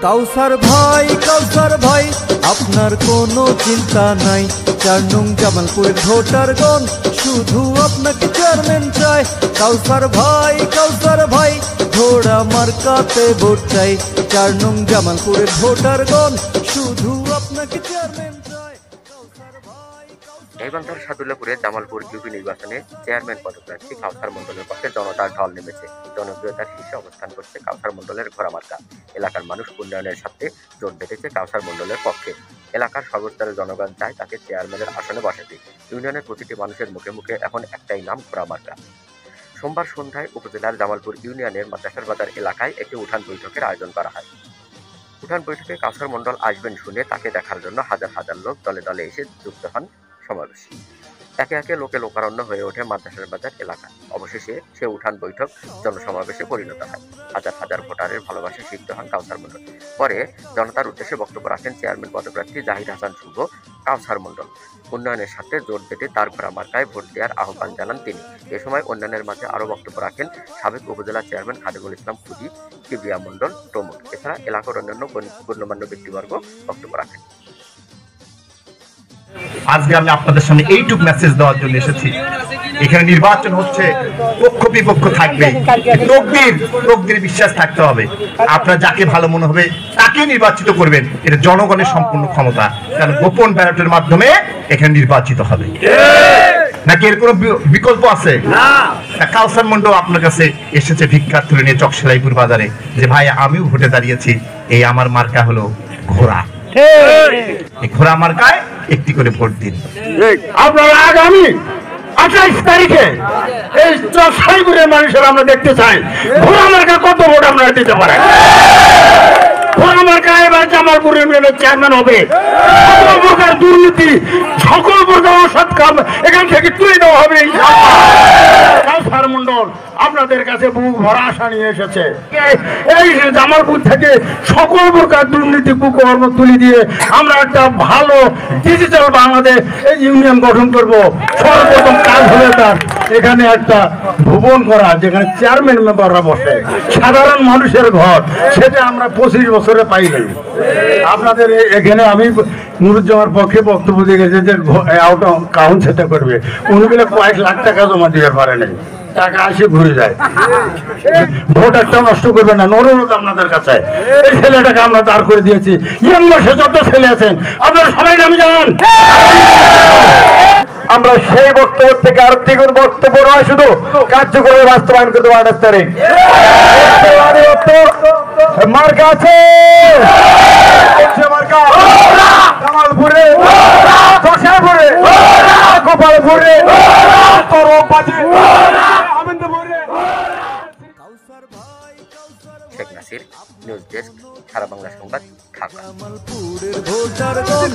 কাউসার ভাই আপনার কোনো চিন্তা নাই। 4 নং জামালপুরের ভোটারগণ শুধু আপনাকে চেয়ারম্যান চায়। কাউসার ভাই ঘোড়া মার্কাতে ভোট চাই। 4 নং জামালপুরের ভোটারগণ শুধু আপনাকে চেয়ারম্যান চায়। গাইবান্ধার সাদুল্লাপুরে জামালপুর ইউপি নির্বাচনে চেয়ারম্যান পদপ্রার্থী কাউসার মণ্ডলের পক্ষে জনতার ঢল নেমেছে। জনপ্রিয়তার শীর্ষে অবস্থান করছে কাউসার মণ্ডলের ঘোড়া মার্কা। এলাকার মানুষ উন্নয়নের স্বার্থে জোট বেঁধেছে কাউসার মণ্ডলের পক্ষে। এলাকার সর্বস্তরের জনগণ চায় তাকে চেয়ারম্যানের আসনে বসাতে। ইউনিয়নের প্রতিটি মানুষের মুখে মুখে এখন একটাই নাম, ঘোড়া মার্কা। সোমবার সন্ধ্যায় উপজেলার জামালপুর ইউনিয়নের মাদ্রাসার বাজার এলাকায় একটি উঠান বৈঠকের আয়োজন করা হয়। উঠান বৈঠকে কাউসার মণ্ডল আসবেন শুনে তাকে দেখার জন্য হাজার হাজার লোক দলে দলে এসে যুক্ত হন সমাবেশে। একে একে লোকে লোকারণ্য হয়ে ওঠে মাদ্রাসার বাজার এলাকা। অবশেষে সে উঠান বৈঠক জনসমাবেশে পরিণত হয়। হাজার হাজার ভোটারের ভালোবাসা সিক্ত হন কাউসার মণ্ডল। পরে জনতার উদ্দেশ্যে বক্তব্য রাখেন চেয়ারম্যান পদপ্রার্থী জাহিদ হাসান শুভ। কাউসার মণ্ডল উন্নয়নের সাথে জোর বেঁধে তার ঘোড়া মার্কায় ভোট দেওয়ার আহ্বান জানান তিনি। এ সময় অন্যান্যের মাঝে আরও বক্তব্য রাখেন সাবেক উপজেলা চেয়ারম্যান খাদেমুল ইসলাম খুদি, কিবরিয়া মণ্ডল প্রমুখ। এছাড়া এলাকার অন্যান্য গণ্যমান্য ব্যক্তিবর্গ বক্তব্য রাখেন। আজকে আমি আপনাদের সামনে এইটুক মেসেজ দেওয়ার জন্য এসেছি। এখানে নির্বাচন হচ্ছে, পক্ষ বিপক্ষ থাকবে, তকদির বিশ্বাস থাকতে হবে। আপনার যাকে ভালো মনে হবে তাকে নির্বাচিত করবেন, এটা জনগণের সম্পূর্ণ ক্ষমতা। কারণ গোপন ব্যালটের মাধ্যমে এখানে নির্বাচিত হবে, নাকি এর কোনো বিকল্প আছে? কাউসার মণ্ডল আপনার কাছে এসেছে ভিক্ষা তুলে নিয়ে চকশালাইপুর বাজারে, যে ভাই আমিও ভোটে দাঁড়িয়েছি, এই আমার মার্কা হলো ঘোড়া। এই ঘোড়া মার্কায় একটি করে ভোট দিন। আপনারা আগামী 28 তারিখে এই চকশালাইপুরের মানুষের আমরা দেখতে চাই ঘোড়া মার্কা কত ভোট আপনারা দিতে পারেন। ঘোড়া মার্কা এবার জামালপুর ইউনিয়নের চেয়ারম্যান হবে। সকল প্রকার দুর্নীতি, সকল প্রকার অসৎ কাম এখান থেকে তুলে দেওয়া হবে। কাউসার মণ্ডল আপনাদের কাছে বুক ভরা আশা নিয়ে এসেছে। এই জামালপুর থেকে সকল প্রকার দুর্নীতি কুকর্ম তুলে দিয়ে আমরা একটা ভালো ডিজিটাল বাংলাদেশ এই ইউনিয়ন গঠন করব। সর্বপ্রথম কাজ হলে তার এখানে একটা ভবন করা, যেখানে চেয়ারম্যান মেম্বাররা বসে, সাধারণ মানুষের ঘর, সেটা আমরা 25 বছরে পাই নাই। আপনাদের এখানে আমি নুরুজ্জামার পক্ষে বক্তব্য দিয়ে গেছে যে আউট কাউন্ট সেটা করবে, উনিগুলো কয়েক লাখ টাকা জমা দিতে পারে নাই, টাকা আসে ঘুরে যায়। ভোট একটা নষ্ট করবে না, অনুরোধ আপনাদের কাছে। এই ছেলেটাকে আমরা দাঁড় করে দিয়েছি। ইয়ং বয়সে যত ছেলে আছেন আপনারা সবাই নামে যান। আমরা সেই বক্তব্য থেকে আরো দ্বিগুণ বক্তব্য নয়, শুধু কার্যক্রমে বাস্তবায়ন করতে পারি। 28 তারিখ মার্কা আছে, মার্কা জামালপুরে, চকশালাইপুরে, গোপালপুরে, শেখ নাসির, নিউজ ডেস্ক, সারা বাংলা সংবাদ, ঢাকা। জামালপুরের ভোটারগণ